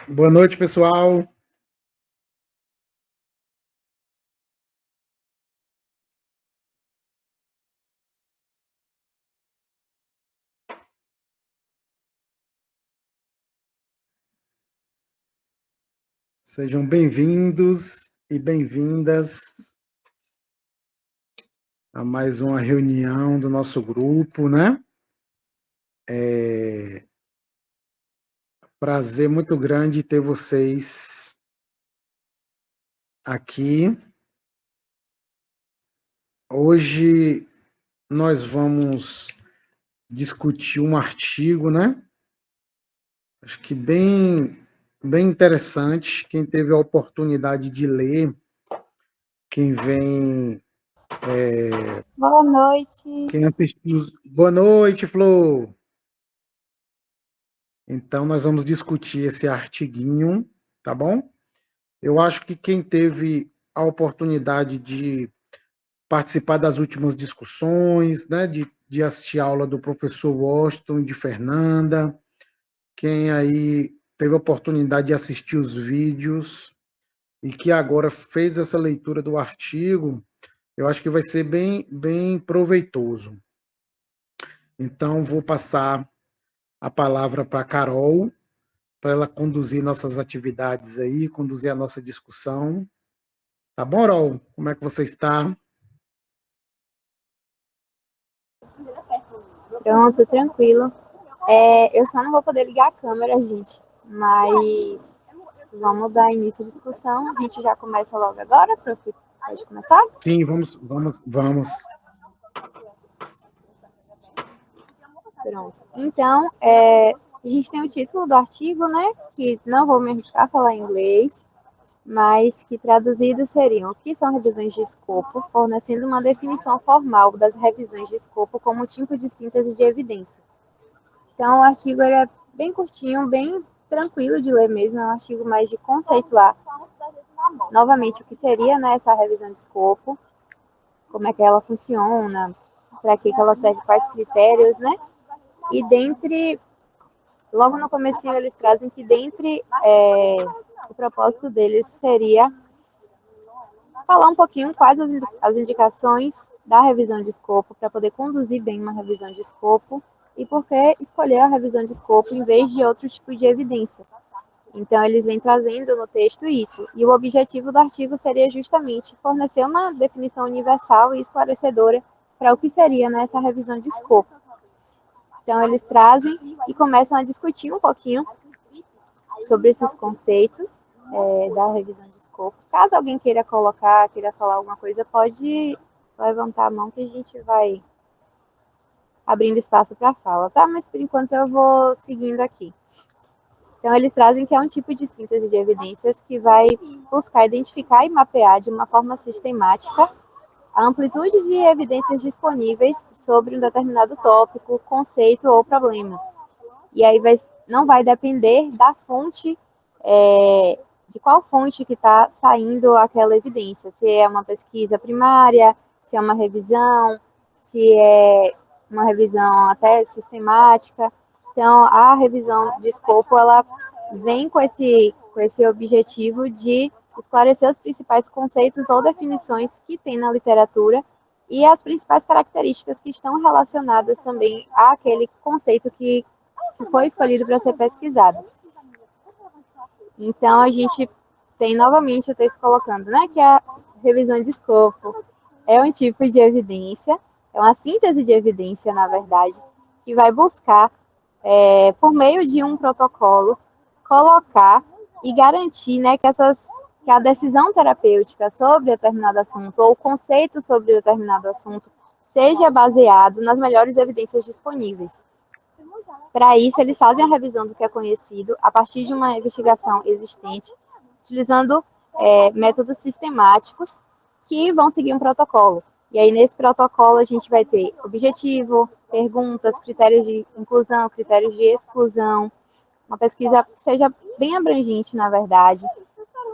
Boa noite, pessoal. Sejam bem-vindos e bem-vindas a mais uma reunião do nosso grupo, né? Prazer muito grande ter vocês aqui. Hoje nós vamos discutir um artigo, né? Acho que bem interessante. Quem teve a oportunidade de ler, quem vem, Boa noite. quem assistiu. Boa noite, Flor. Então, nós vamos discutir esse artiguinho, tá bom? Eu acho que quem teve a oportunidade de participar das últimas discussões, né, de assistir a aula do professor Washington e de Fernanda, quem aí teve a oportunidade de assistir os vídeos e que agora fez essa leitura do artigo, eu acho que vai ser bem proveitoso. Então, vou passar a palavra para a Carol, para ela conduzir nossas atividades aí, conduzir a nossa discussão. Tá bom, Carol? Como é que você está? Pronto, tranquilo. Eu só não vou poder ligar a câmera, gente, mas vamos dar início à discussão. A gente já começa logo agora, pode começar? Sim, vamos. Pronto. Então, a gente tem o título do artigo, né, que não vou me arriscar a falar em inglês, mas que traduzido seriam: o que são revisões de escopo, fornecendo uma definição formal das revisões de escopo como tipo de síntese de evidência. Então, o artigo ele é bem curtinho, bem tranquilo de ler mesmo, é um artigo mais de conceituar novamente o que seria, né, essa revisão de escopo, como é que ela funciona, para que ela serve, quais critérios, né? E logo no comecinho eles trazem que o propósito deles seria falar um pouquinho quais as indicações da revisão de escopo para poder conduzir bem uma revisão de escopo e por que escolher a revisão de escopo em vez de outro tipo de evidência. Então, eles vêm trazendo no texto isso. E o objetivo do artigo seria justamente fornecer uma definição universal e esclarecedora para o que seria nessa revisão de escopo. Então, eles trazem e começam a discutir um pouquinho sobre esses conceitos da revisão de escopo. Caso alguém queira falar alguma coisa, pode levantar a mão que a gente vai abrindo espaço para fala, tá? Mas por enquanto eu vou seguindo aqui. Então, eles trazem que é um tipo de síntese de evidências que vai buscar identificar e mapear de uma forma sistemática a amplitude de evidências disponíveis sobre um determinado tópico, conceito ou problema. E aí não vai depender da fonte, de qual fonte que está saindo aquela evidência. Se é uma pesquisa primária, se é uma revisão, se é uma revisão até sistemática. Então, a revisão de escopo, ela vem com esse objetivo de esclarecer os principais conceitos ou definições que tem na literatura e as principais características que estão relacionadas também àquele conceito que foi escolhido para ser pesquisado. Então, a gente tem novamente o texto colocando, né, que a revisão de escopo é um tipo de evidência, é uma síntese de evidência, na verdade, que vai buscar, por meio de um protocolo, colocar e garantir, né, que a decisão terapêutica sobre determinado assunto ou o conceito sobre determinado assunto seja baseado nas melhores evidências disponíveis. Para isso, eles fazem a revisão do que é conhecido a partir de uma investigação existente, utilizando métodos sistemáticos que vão seguir um protocolo. E aí, nesse protocolo, a gente vai ter objetivo, perguntas, critérios de inclusão, critérios de exclusão, uma pesquisa que seja bem abrangente, na verdade,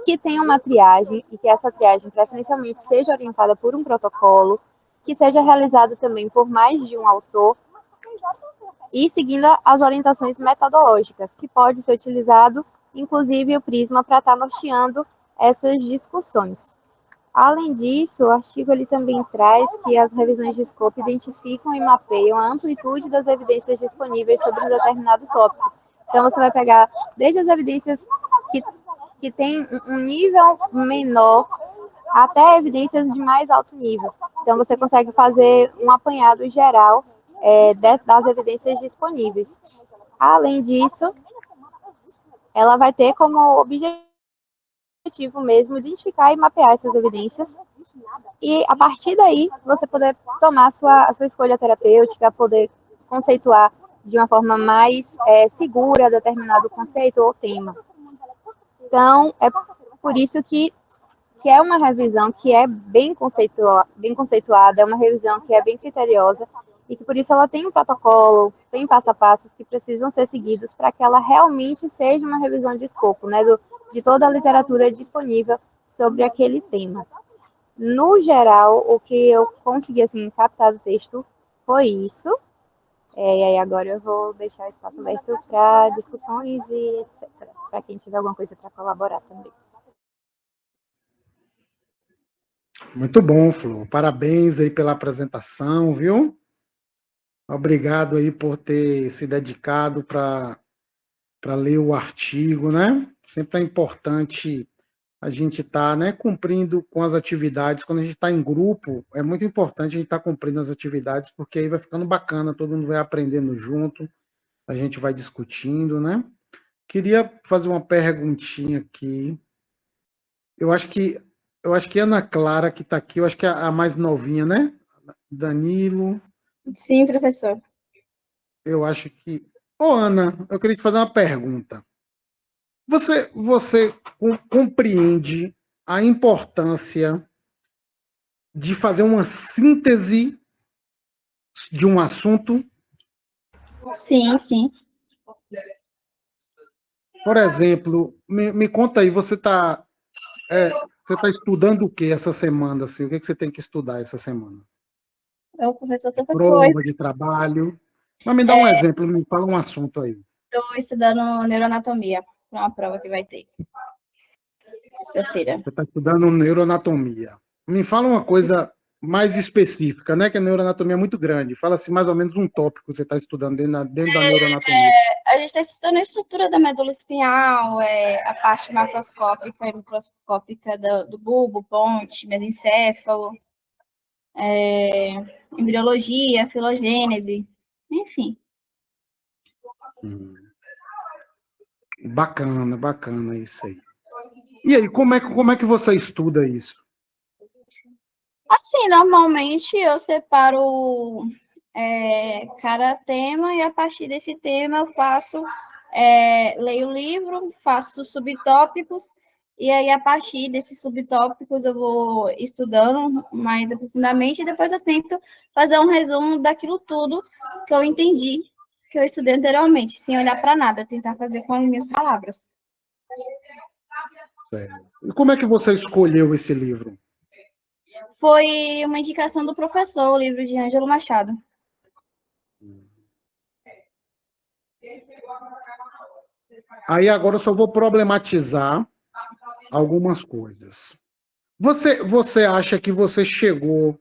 que tenha uma triagem e que essa triagem preferencialmente seja orientada por um protocolo, que seja realizado também por mais de um autor e seguindo as orientações metodológicas, que pode ser utilizado inclusive o Prisma, para estar norteando essas discussões. Além disso, o artigo ele também traz que as revisões de escopo identificam e mapeiam a amplitude das evidências disponíveis sobre um determinado tópico. Então, você vai pegar desde as evidências que têm um nível menor até evidências de mais alto nível. Então, você consegue fazer um apanhado geral das evidências disponíveis. Além disso, ela vai ter como objetivo mesmo identificar e mapear essas evidências e, a partir daí, você poder tomar a sua escolha terapêutica, poder conceituar de uma forma mais segura determinado conceito ou tema. Então, é por isso que é uma revisão que é bem conceituada, é uma revisão que é bem criteriosa e que por isso ela tem um protocolo, tem passo a passos que precisam ser seguidos para que ela realmente seja uma revisão de escopo, né, de toda a literatura disponível sobre aquele tema. No geral, o que eu consegui assim, captar do texto foi isso. E aí agora eu vou deixar o espaço aberto para discussões e etc. Para quem tiver alguma coisa para colaborar também. Muito bom, Flor. Parabéns aí pela apresentação, viu? Obrigado aí por ter se dedicado para ler o artigo, né? Sempre é importante a gente estar, né, cumprindo com as atividades. Quando a gente está em grupo, é muito importante a gente estar cumprindo as atividades, porque aí vai ficando bacana, todo mundo vai aprendendo junto, a gente vai discutindo, né? Queria fazer uma perguntinha aqui. Eu acho que Ana Clara, que está aqui, eu acho que é a mais novinha, né? Danilo. Sim, professor. Eu acho que. Ô, Ana, eu queria te fazer uma pergunta. Você compreende a importância de fazer uma síntese de um assunto? Sim, sim. Por exemplo, me conta aí, você está estudando o que essa semana? Assim? O que você tem que estudar essa semana? É o professor tanta coisa. Prova de trabalho? Mas me dá um exemplo, me fala um assunto aí. Estou estudando neuroanatomia para uma prova que vai ter sexta-feira. Você está estudando neuroanatomia. Me fala uma coisa mais específica, né? Que a neuroanatomia é muito grande. Fala assim, mais ou menos um tópico que você está estudando dentro da neuroanatomia. A gente está estudando a estrutura da medula espinhal, a parte macroscópica e microscópica do bulbo, ponte, mesencéfalo, embriologia, filogênese, enfim. Bacana, bacana isso aí. E aí, como é que você estuda isso? Assim, normalmente eu separo cada tema e a partir desse tema eu leio o livro, faço subtópicos e aí a partir desses subtópicos eu vou estudando mais aprofundadamente e depois eu tento fazer um resumo daquilo tudo que eu entendi, que eu estudei anteriormente, sem olhar para nada, tentar fazer com as minhas palavras. E como é que você escolheu esse livro? Foi uma indicação do professor, o livro de Ângelo Machado. Aí agora eu só vou problematizar algumas coisas. Você acha que você chegou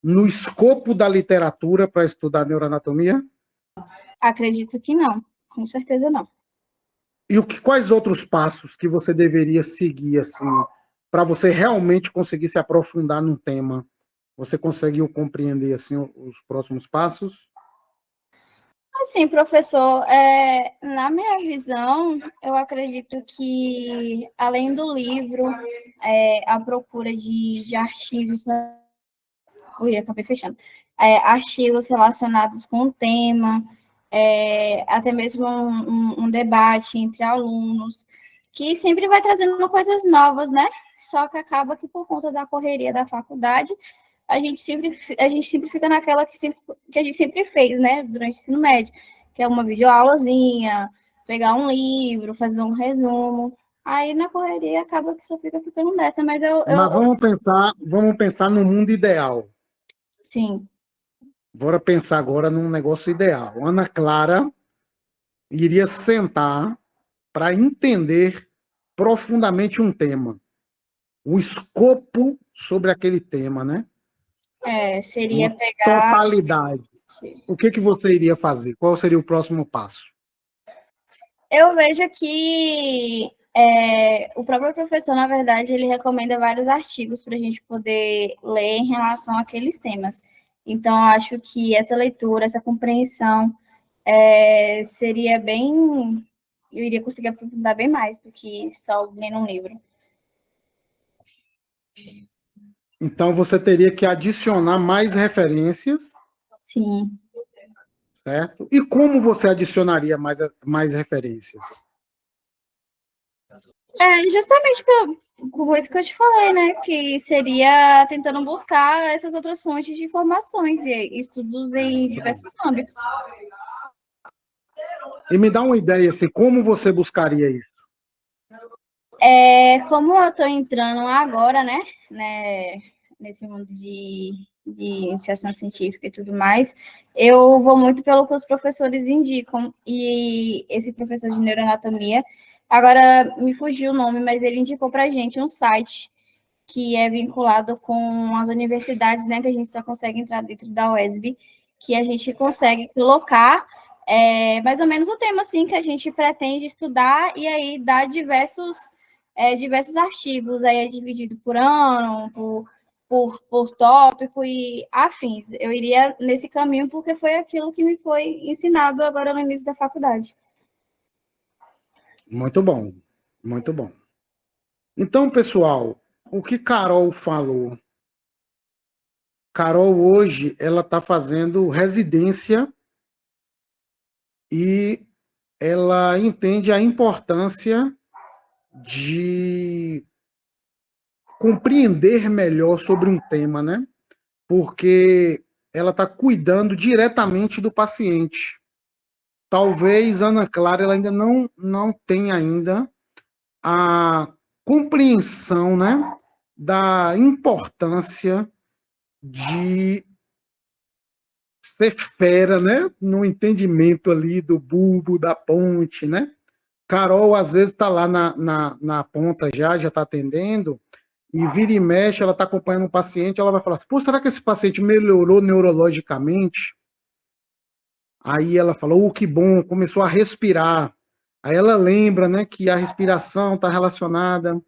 no escopo da literatura para estudar neuroanatomia? Acredito que não, com certeza não. E quais outros passos que você deveria seguir assim para você realmente conseguir se aprofundar num tema? Você conseguiu compreender assim os próximos passos? Assim, professor, na minha visão, eu acredito que, além do livro, a procura de artigos, ui, acabei fechando, artigos relacionados com o tema, até mesmo um debate entre alunos, que sempre vai trazendo coisas novas, né? Só que acaba que, por conta da correria da faculdade, a gente sempre fica naquela que a gente sempre fez, né, durante o ensino médio, que é uma videoaulazinha, pegar um livro, fazer um resumo. Aí na correria acaba que só fica ficando nessa, mas Mas vamos pensar no mundo ideal. Sim. Bora pensar agora num negócio ideal. Ana Clara iria sentar para entender profundamente um tema, o escopo sobre aquele tema, né? Seria Uma pegar. totalidade. O que você iria fazer? Qual seria o próximo passo? Eu vejo que o próprio professor, na verdade, ele recomenda vários artigos para a gente poder ler em relação àqueles temas. Então, acho que essa leitura, essa compreensão seria bem... Eu iria conseguir aprofundar bem mais do que só lendo um livro. Então, você teria que adicionar mais referências. Sim. Certo? E como você adicionaria mais referências? Justamente por isso que eu te falei, né? Que seria tentando buscar essas outras fontes de informações e estudos em diversos âmbitos. E me dá uma ideia, assim, como você buscaria isso? Como eu estou entrando agora, né, nesse mundo de iniciação científica e tudo mais, eu vou muito pelo que os professores indicam, e esse professor de neuroanatomia, agora me fugiu o nome, mas ele indicou para a gente um site que é vinculado com as universidades, né, que a gente só consegue entrar dentro da UESB, que a gente consegue colocar mais ou menos o tema assim, que a gente pretende estudar, e aí dá diversos artigos, aí é dividido por ano, por tópico e afins. Eu iria nesse caminho porque foi aquilo que me foi ensinado agora no início da faculdade. Muito bom, muito bom. Então, pessoal, o que Carol falou? Carol hoje ela está fazendo residência e ela entende a importância de compreender melhor sobre um tema, né? Porque ela está cuidando diretamente do paciente. Talvez Ana Clara ela ainda não tenha ainda a compreensão, né, da importância de ser fera, né, no entendimento ali do bulbo, da ponte, né? Carol, às vezes, está lá na ponta já está atendendo, e vira e mexe, ela está acompanhando um paciente, ela vai falar assim, pô, será que esse paciente melhorou neurologicamente? Aí ela falou, que bom, começou a respirar. Aí ela lembra, né, que a respiração está relacionada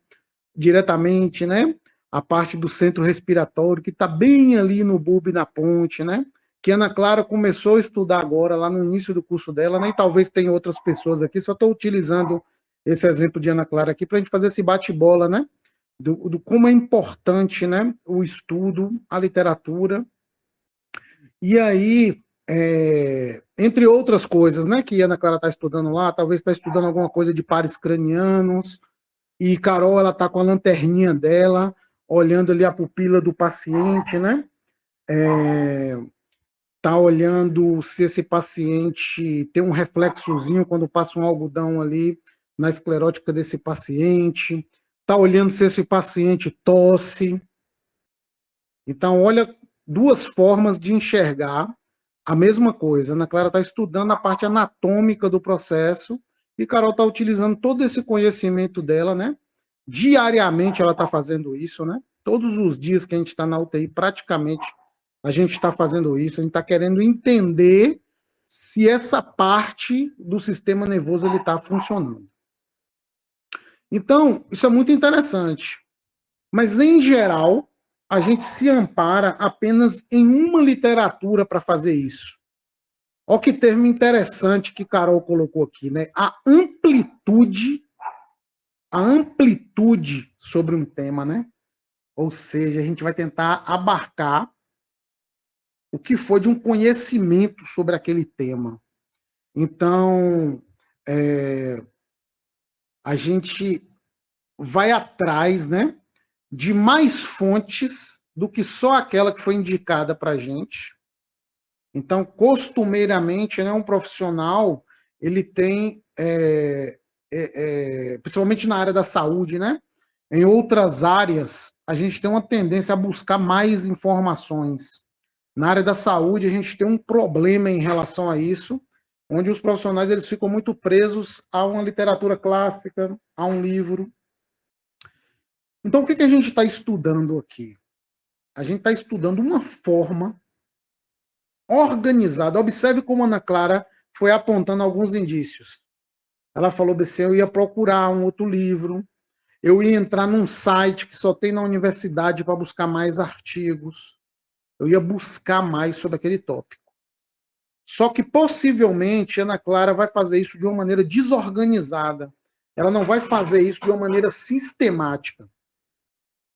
diretamente, né, à parte do centro respiratório, que está bem ali no bulbo e na ponte, né, que Ana Clara começou a estudar agora, lá no início do curso dela, né, e talvez tenha outras pessoas aqui, só estou utilizando esse exemplo de Ana Clara aqui para a gente fazer esse bate-bola, né, do como é importante, né, o estudo, a literatura. E aí, entre outras coisas, né, que a Ana Clara está estudando lá, talvez está estudando alguma coisa de pares cranianos, e Carol, ela está com a lanterninha dela, olhando ali a pupila do paciente, né? Tá olhando se esse paciente tem um reflexozinho quando passa um algodão ali na esclerótica desse paciente, tá olhando se esse paciente tosse. Então, olha, duas formas de enxergar a mesma coisa. Ana Clara está estudando a parte anatômica do processo e Carol está utilizando todo esse conhecimento dela, né? Diariamente ela está fazendo isso, né? Todos os dias que a gente está na UTI, praticamente a gente está fazendo isso, a gente está querendo entender se essa parte do sistema nervoso ele está funcionando. Então, isso é muito interessante. Mas, em geral, a gente se ampara apenas em uma literatura para fazer isso. Olha que termo interessante que Carol colocou aqui, né? A amplitude sobre um tema, né? Ou seja, a gente vai tentar abarcar o que for de um conhecimento sobre aquele tema. Então, a gente vai atrás, né, de mais fontes do que só aquela que foi indicada para a gente. Então, costumeiramente, né, um profissional, ele tem, principalmente na área da saúde, né, em outras áreas, a gente tem uma tendência a buscar mais informações. Na área da saúde, a gente tem um problema em relação a isso, onde os profissionais eles ficam muito presos a uma literatura clássica, a um livro. Então, o que a gente está estudando aqui? A gente está estudando uma forma organizada. Observe como a Ana Clara foi apontando alguns indícios. Ela falou assim, eu ia procurar um outro livro, eu ia entrar num site que só tem na universidade para buscar mais artigos, eu ia buscar mais sobre aquele tópico. Só que, possivelmente, a Ana Clara vai fazer isso de uma maneira desorganizada. Ela não vai fazer isso de uma maneira sistemática.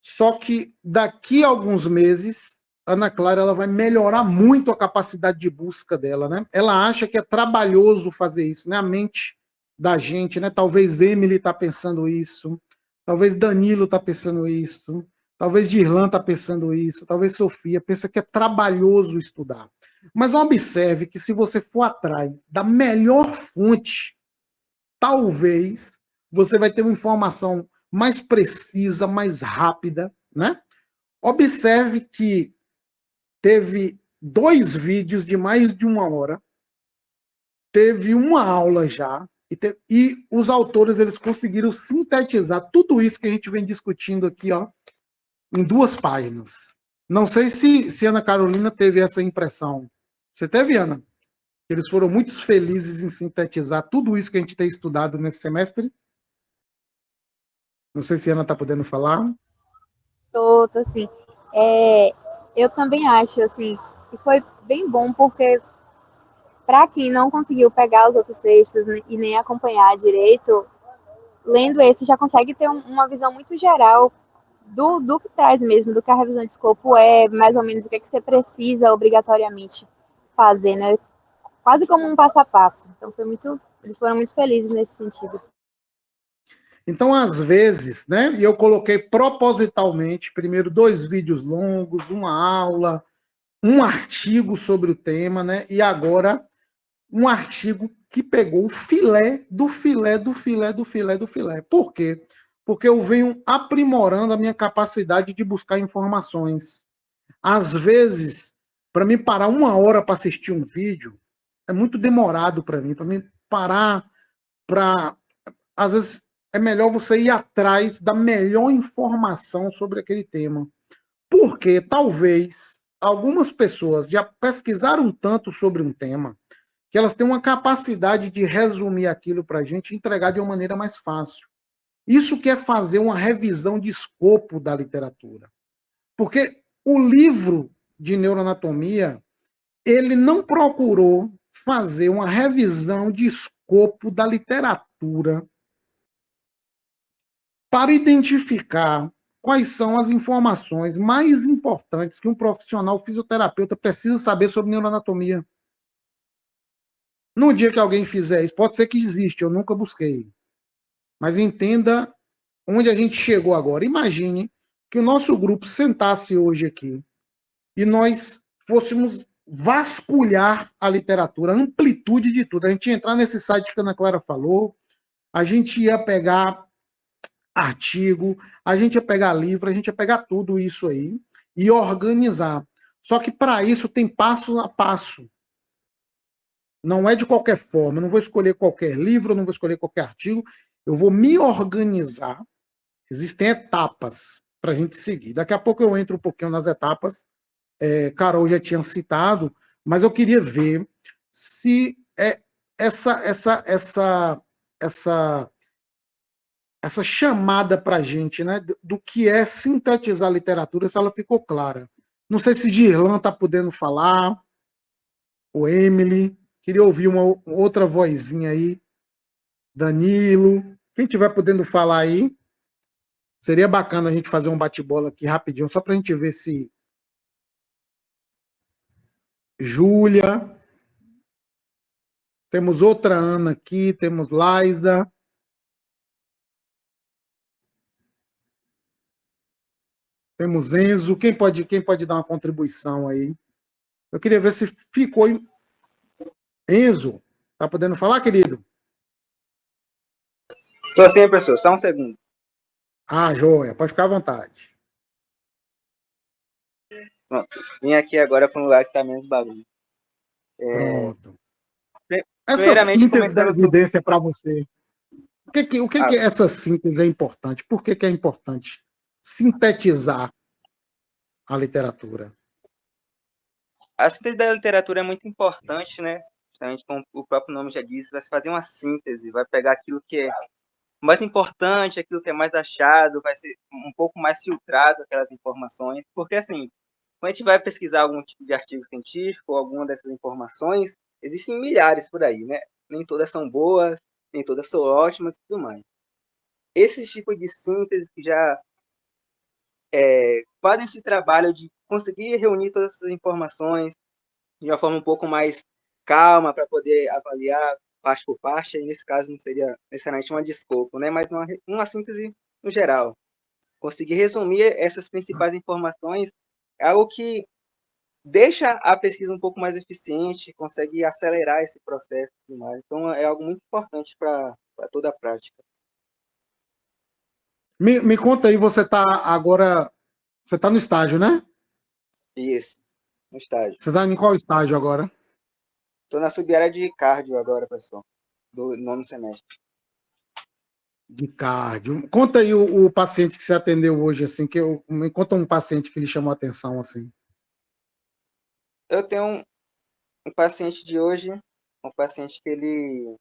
Só que, daqui a alguns meses, a Ana Clara ela vai melhorar muito a capacidade de busca dela, né? Ela acha que é trabalhoso fazer isso, né? A mente da gente, né? Talvez Emily está pensando isso, talvez Danilo está pensando isso, talvez Dirlan está pensando isso, talvez Sofia pensa que é trabalhoso estudar. Mas observe que se você for atrás da melhor fonte, talvez você vai ter uma informação mais precisa, mais rápida, né? Observe que teve 2 vídeos de mais de 1 hora, teve uma aula já, e os autores eles conseguiram sintetizar tudo isso que a gente vem discutindo aqui, ó, em 2 páginas. Não sei se Ana Carolina teve essa impressão. Você teve, Ana? Eles foram muito felizes em sintetizar tudo isso que a gente tem estudado nesse semestre? Não sei se a Ana está podendo falar. Tô assim. Eu também acho, assim, que foi bem bom, porque para quem não conseguiu pegar os outros textos e nem acompanhar direito, lendo esse já consegue ter uma visão muito geral do que traz mesmo, do que a revisão de escopo é, mais ou menos o que, é que você precisa obrigatoriamente fazer, né? Quase como um passo a passo. Então eles foram muito felizes nesse sentido. Então, às vezes, né, e eu coloquei propositalmente, primeiro 2 vídeos longos, uma aula, um artigo sobre o tema, né, e agora um artigo que pegou o filé do filé do filé do filé do filé. Por quê? Porque eu venho aprimorando a minha capacidade de buscar informações. Às vezes, para mim parar 1 hora para assistir um vídeo, é muito demorado para mim parar para... Às vezes, é melhor você ir atrás da melhor informação sobre aquele tema. Porque talvez algumas pessoas já pesquisaram tanto sobre um tema que elas têm uma capacidade de resumir aquilo para a gente e entregar de uma maneira mais fácil. Isso que é fazer uma revisão de escopo da literatura. Porque o livro de neuroanatomia, ele não procurou fazer uma revisão de escopo da literatura para identificar quais são as informações mais importantes que um profissional fisioterapeuta precisa saber sobre neuroanatomia. No dia que alguém fizer isso, pode ser que existe, eu nunca busquei. Mas entenda onde a gente chegou agora. Imagine que o nosso grupo sentasse hoje aqui e nós fôssemos vasculhar a literatura, a amplitude de tudo. A gente ia entrar nesse site que a Ana Clara falou, a gente ia pegar artigo, a gente ia pegar livro, a gente ia pegar tudo isso aí e organizar. Só que para isso tem passo a passo. Não é de qualquer forma, eu não vou escolher qualquer livro, eu não vou escolher qualquer artigo, eu vou me organizar. Existem etapas para a gente seguir. Daqui a pouco eu entro um pouquinho nas etapas. Carol já tinha citado, mas eu queria ver se essa chamada para a gente, né, do que é sintetizar a literatura, se ela ficou clara. Não sei se Girlan está podendo falar, ou Emily, queria ouvir uma outra vozinha aí, Danilo, quem estiver podendo falar aí, seria bacana a gente fazer um bate-bola aqui rapidinho, só para a gente ver se... Júlia, temos outra Ana aqui, temos Laisa, temos Enzo, quem pode dar uma contribuição aí? Eu queria ver se ficou... Enzo, tá podendo falar, querido? Tô sim, professor, só um segundo. Ah, joia, pode ficar à vontade. Pronto, vim aqui agora para um lugar que tá menos barulho. Pronto. Essa Primeiramente, síntese da começando sobre. evidência para você, o que Ah, essa síntese é importante? Por que é importante sintetizar a literatura? a síntese da literatura é muito importante, né? Justamente como o próprio nome já diz, vai se fazer uma síntese, vai pegar aquilo que é mais importante, aquilo que é mais achado, vai ser um pouco mais filtrado aquelas informações, porque assim, quando a gente vai pesquisar algum tipo de artigo científico ou alguma dessas informações, existem milhares por aí, né? Nem todas são boas, nem todas são ótimas e tudo mais. Esse tipo de síntese que já fazem esse trabalho de conseguir reunir todas essas informações de uma forma um pouco mais calma para poder avaliar parte por parte, e nesse caso não seria necessariamente uma de escopo, né? Mas uma síntese no geral. Conseguir resumir essas principais informações é algo que deixa a pesquisa um pouco mais eficiente, consegue acelerar esse processo e tudo mais. Então é algo muito importante para toda a prática. Me conta aí, você está no estágio, né? Isso, no estágio. Você está em qual estágio agora? Estou na sub-área de cardio agora, pessoal, do nono semestre. De cardio. Conta aí o paciente que você atendeu hoje, assim, me conta um paciente que lhe chamou a atenção, assim. Eu tenho um paciente de hoje, um paciente que ele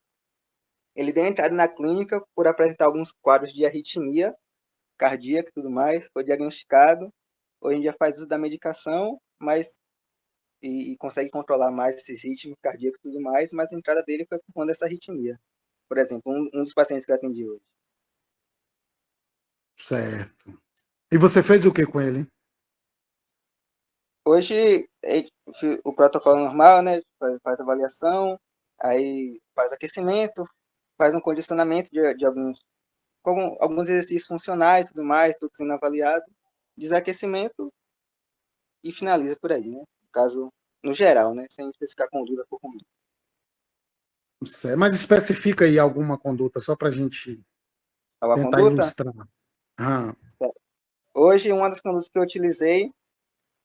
deu entrada na clínica por apresentar alguns quadros de arritmia cardíaca e tudo mais, foi diagnosticado, hoje em dia faz uso da medicação, mas e consegue controlar mais esses ritmos cardíacos e tudo mais, mas a entrada dele foi por conta dessa arritmia. Por exemplo, um dos pacientes que eu atendi hoje. Certo. E você fez o que com ele? Hoje, o protocolo normal, né? Faz avaliação, aí faz aquecimento, faz um condicionamento de alguns exercícios funcionais e tudo mais, tudo sendo avaliado, desaquecimento e finaliza por aí, né? No caso, no geral, né? Sem especificar conduta por conduta. Certo. Mas especifica aí alguma conduta, só para a gente A tentar conduta, ilustrar. Ah, hoje uma das condutas que eu utilizei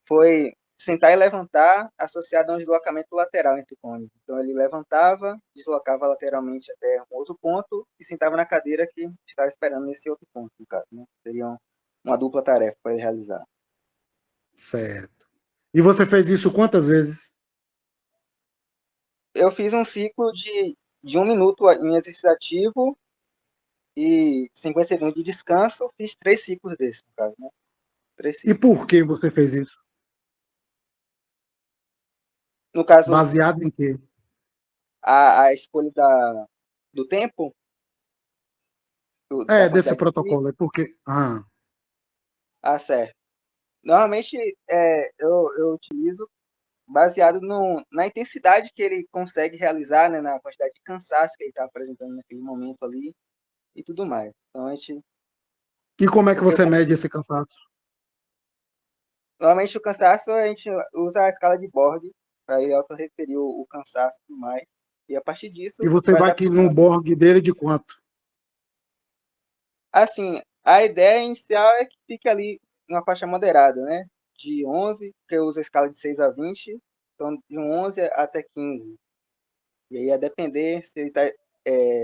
foi sentar e levantar associado a um deslocamento lateral entre cones. Então ele levantava, deslocava lateralmente até um outro ponto e sentava na cadeira que estava esperando nesse outro ponto, no caso, né? Seria uma dupla tarefa para ele realizar. certo. E você fez isso quantas vezes? Eu fiz um ciclo de 1 minuto em exercício ativo e 50 segundos de descanso. Fiz 3 ciclos desses, no caso, né? 3 ciclos. E por que você fez isso? No caso, Baseado em quê? a escolha do tempo, da Desse quantidade de protocolo, é ciclos, porque. certo. Normalmente, eu utilizo baseado na intensidade que ele consegue realizar, né, na quantidade de cansaço que ele está apresentando naquele momento ali e tudo mais. Então, E como é que porque você mede esse cansaço? normalmente o cansaço a gente usa a escala de Borg para ele autorreferir o cansaço e tudo mais. E a partir E disso, você vai vai aqui no adaptando. Borg dele de quanto? Assim, a ideia inicial é que fique ali numa faixa moderada, né? De 11, que eu uso a escala de 6 a 20, então de 11 até 15. E aí, a depender se ele está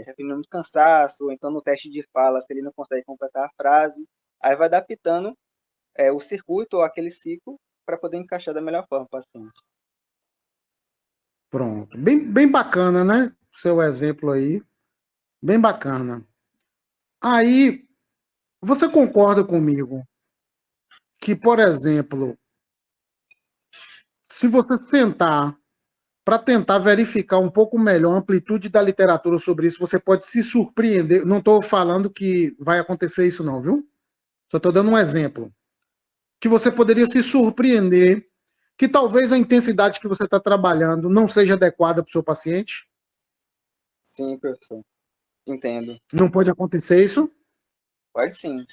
referindo muito cansaço, ou então no teste de fala, se ele não consegue completar a frase, aí vai adaptando o circuito ou aquele ciclo para poder encaixar da melhor forma o paciente. Pronto. Bem bacana, né? Seu exemplo aí. Bem bacana. Aí, você concorda comigo que, por exemplo, se você sentar para tentar verificar um pouco melhor a amplitude da literatura sobre isso, você pode se surpreender. Não estou falando que vai acontecer isso, não, viu? Só estou dando um exemplo. Que você poderia se surpreender que talvez a intensidade que você está trabalhando não seja adequada para o seu paciente. Sim, professor. Entendo. Não pode acontecer isso. Pode sim.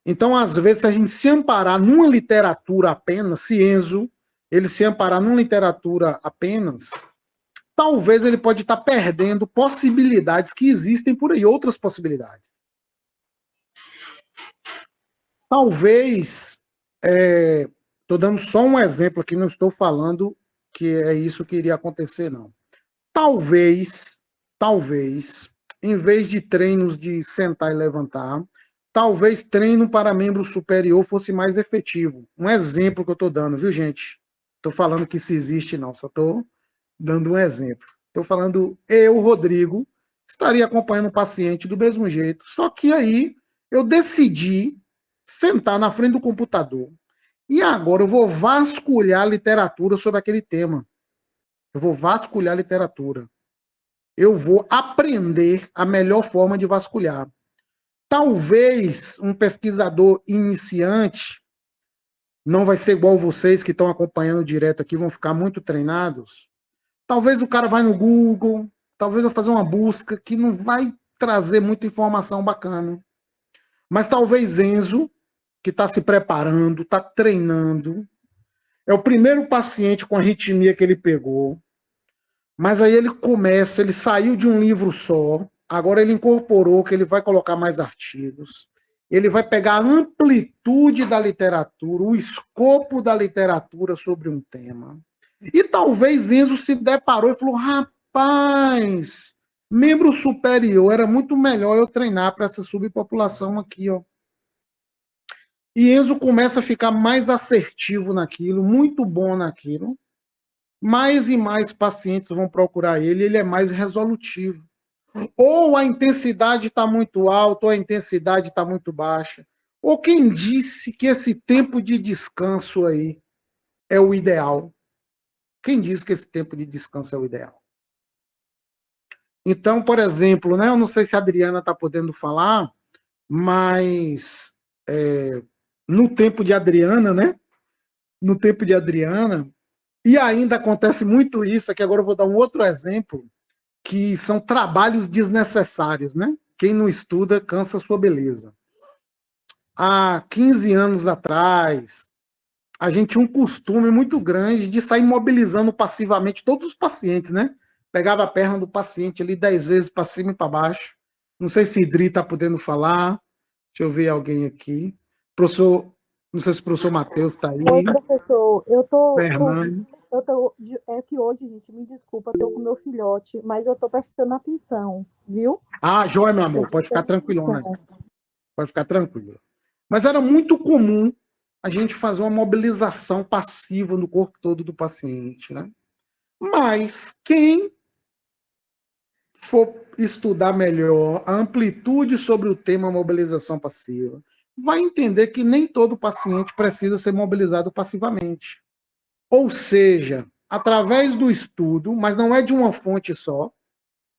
Então, às vezes, se a gente se amparar numa literatura apenas, se Enzo ele se amparar numa literatura apenas, talvez ele pode estar perdendo possibilidades que existem por aí, outras possibilidades. Talvez, estou dando só um exemplo aqui, não estou falando que é isso que iria acontecer, não. Talvez, em vez de treinos de sentar e levantar, talvez treino para membro superior fosse mais efetivo. Um exemplo que eu estou dando, viu, gente? Estou falando que isso existe, não, só estou dando um exemplo. Estou falando, eu, Rodrigo, estaria acompanhando o paciente do mesmo jeito, só que aí eu decidi sentar na frente do computador e agora eu vou vasculhar literatura sobre aquele tema. Eu vou vasculhar literatura. Eu vou aprender a melhor forma de vasculhar. Talvez um pesquisador iniciante não vai ser igual vocês que estão acompanhando direto aqui, vão ficar muito treinados. Talvez o cara vai no Google, talvez vai fazer uma busca que não vai trazer muita informação bacana. Mas talvez Enzo, que está se preparando, está treinando, é o primeiro paciente com arritmia que ele pegou, mas aí ele saiu de um livro só, agora ele incorporou que ele vai colocar mais artigos, ele vai pegar a amplitude da literatura, o escopo da literatura sobre um tema. E talvez Enzo se deparou e falou, rapaz, membro superior, era muito melhor eu treinar para essa subpopulação aqui, ó. E Enzo começa a ficar mais assertivo naquilo, muito bom naquilo. Mais e mais pacientes vão procurar ele é mais resolutivo. Ou a intensidade está muito alta, ou a intensidade está muito baixa. Ou quem disse que esse tempo de descanso aí é o ideal? Quem disse que esse tempo de descanso é o ideal? Então, por exemplo, né, eu não sei se a Adriana está podendo falar, mas no tempo de Adriana, né? No tempo de Adriana, e ainda acontece muito isso, aqui agora eu vou dar um outro exemplo, que são trabalhos desnecessários, né? Quem não estuda cansa sua beleza. Há 15 anos atrás, a gente tinha um costume muito grande de sair mobilizando passivamente todos os pacientes, né? Pegava a perna do paciente ali 10 vezes para cima e para baixo. Não sei se Idri está podendo falar. Deixa eu ver alguém aqui. Professor, não sei se o professor Matheus está aí. Oi, professor. Fernando. É que hoje, gente, me desculpa, estou com meu filhote, mas eu estou prestando atenção, viu? Ah, joia, meu amor, pode ficar tranquilona. Pode ficar tranquila. Mas era muito comum a gente fazer uma mobilização passiva no corpo todo do paciente, né? Mas quem for estudar melhor a amplitude sobre o tema mobilização passiva, vai entender que nem todo paciente precisa ser mobilizado passivamente. Ou seja, através do estudo, mas não é de uma fonte só,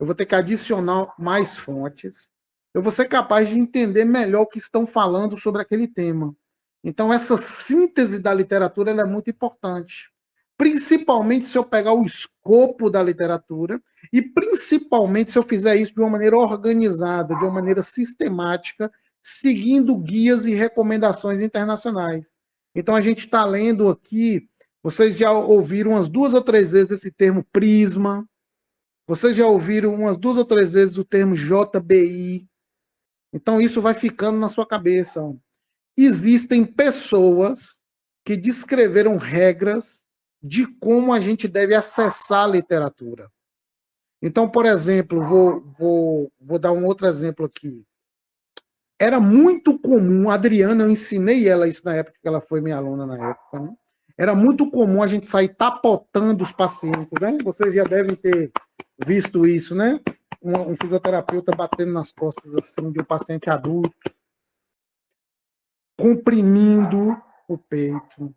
eu vou ter que adicionar mais fontes, eu vou ser capaz de entender melhor o que estão falando sobre aquele tema. Então, essa síntese da literatura ela é muito importante. Principalmente se eu pegar o escopo da literatura e principalmente se eu fizer isso de uma maneira organizada, de uma maneira sistemática, seguindo guias e recomendações internacionais. Então, a gente está lendo aqui, vocês já ouviram umas 2 ou 3 vezes esse termo prisma, vocês já ouviram umas 2 ou 3 vezes o termo JBI. Então, isso vai ficando na sua cabeça. Ó. Existem pessoas que descreveram regras de como a gente deve acessar a literatura. Então, por exemplo, vou dar um outro exemplo aqui. Era muito comum, a Adriana, eu ensinei ela isso na época que ela foi minha aluna na época, né? Era muito comum a gente sair tapotando os pacientes, né? Vocês já devem ter visto isso, né? Um fisioterapeuta batendo nas costas assim de um paciente adulto, comprimindo o peito,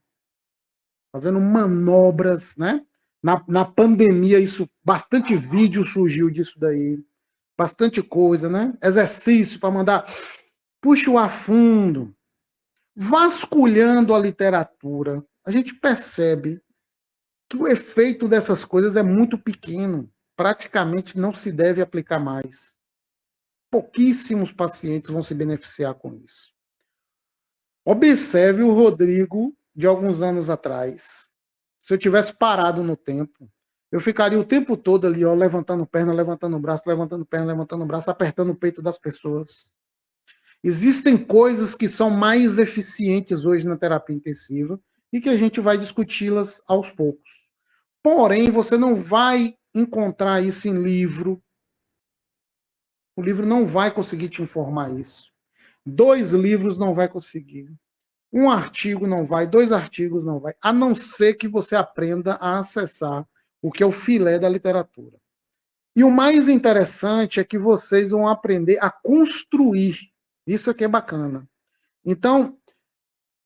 fazendo manobras, né? Na pandemia, isso, bastante vídeo surgiu disso daí, bastante coisa, né? Exercício para mandar, puxa o ar fundo, vasculhando a literatura, a gente percebe que o efeito dessas coisas é muito pequeno, praticamente não se deve aplicar mais. Pouquíssimos pacientes vão se beneficiar com isso. Observe o Rodrigo de alguns anos atrás. Se eu tivesse parado no tempo, eu ficaria o tempo todo ali, ó, levantando perna, levantando braço, levantando perna, levantando braço, apertando o peito das pessoas. Existem coisas que são mais eficientes hoje na terapia intensiva e que a gente vai discuti-las aos poucos. Porém, você não vai encontrar isso em livro. O livro não vai conseguir te informar isso. 2 livros não vai conseguir. 1 artigo não vai, 2 artigos não vai, a não ser que você aprenda a acessar o que é o filé da literatura. E o mais interessante é que vocês vão aprender a construir. Isso aqui é bacana. Então,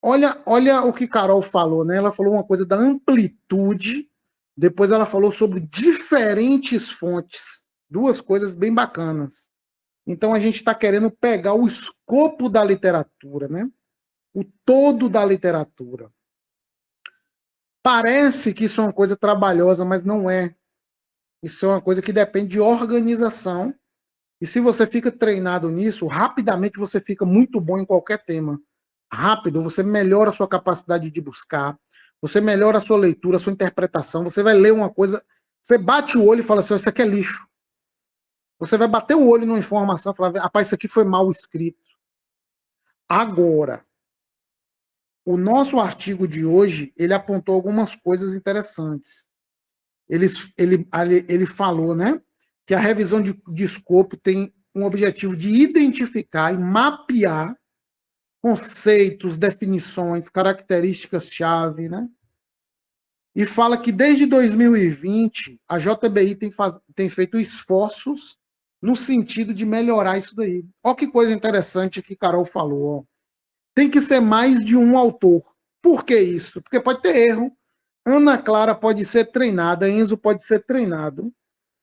olha o que Carol falou, né? Ela falou uma coisa da amplitude, depois ela falou sobre diferentes fontes. 2 coisas bem bacanas. Então, a gente está querendo pegar o escopo da literatura, né? O todo da literatura. Parece que isso é uma coisa trabalhosa, mas não é. Isso é uma coisa que depende de organização. E se você fica treinado nisso, rapidamente você fica muito bom em qualquer tema. Rápido, você melhora a sua capacidade de buscar, você melhora a sua leitura, a sua interpretação. Você vai ler uma coisa, você bate o olho e fala assim: isso aqui é lixo. Você vai bater o olho numa informação e falar: rapaz, isso aqui foi mal escrito. Agora, o nosso artigo de hoje, ele apontou algumas coisas interessantes. Ele falou, né, que a revisão de escopo tem um objetivo de identificar e mapear conceitos, definições, características-chave, né? E fala que desde 2020 a JBI tem feito esforços no sentido de melhorar isso daí. Olha que coisa interessante que Carol falou. Ó. Tem que ser mais de um autor. Por que isso? Porque pode ter erro. Ana Clara pode ser treinada, Enzo pode ser treinado.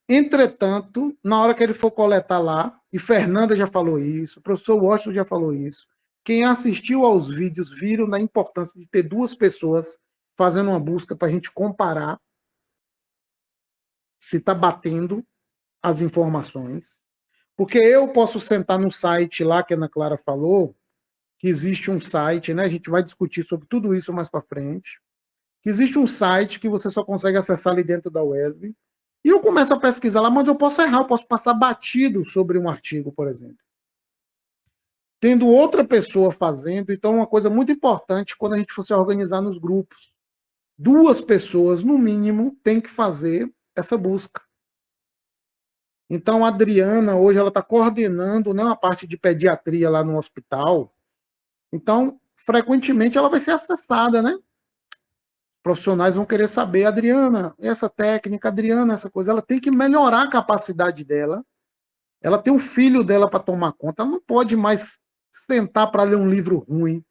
Entretanto, na hora que ele for coletar lá, e Fernanda já falou isso, o professor Washington já falou isso, quem assistiu aos vídeos viram da importância de ter 2 pessoas fazendo uma busca para a gente comparar se está batendo as informações. Porque eu posso sentar no site lá que a Ana Clara falou, que existe um site, né? A gente vai discutir sobre tudo isso mais para frente. Que existe um site que você só consegue acessar ali dentro da UESB. E eu começo a pesquisar lá, mas eu posso errar, eu posso passar batido sobre um artigo, por exemplo. Tendo outra pessoa fazendo, então uma coisa muito importante quando a gente for se organizar nos grupos. 2 pessoas, no mínimo, têm que fazer essa busca. Então, a Adriana, hoje, ela está coordenando, né, uma parte de pediatria lá no hospital. Então, frequentemente, ela vai ser acessada, né? Profissionais vão querer saber, Adriana, essa técnica, Adriana, essa coisa, ela tem que melhorar a capacidade dela. Ela tem um filho dela para tomar conta, ela não pode mais sentar para ler um livro ruim,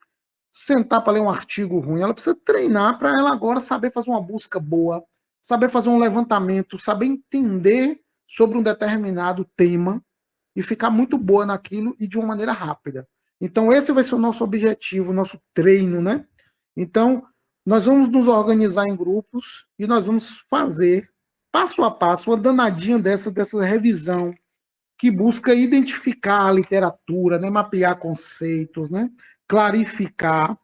sentar para ler um artigo ruim, ela precisa treinar para ela agora saber fazer uma busca boa, saber fazer um levantamento, saber entender sobre um determinado tema e ficar muito boa naquilo e de uma maneira rápida. Então, esse vai ser o nosso objetivo, o nosso treino, né? Então, nós vamos nos organizar em grupos e nós vamos fazer, passo a passo, uma danadinha dessa revisão que busca identificar a literatura, né? Mapear conceitos, né? Clarificar.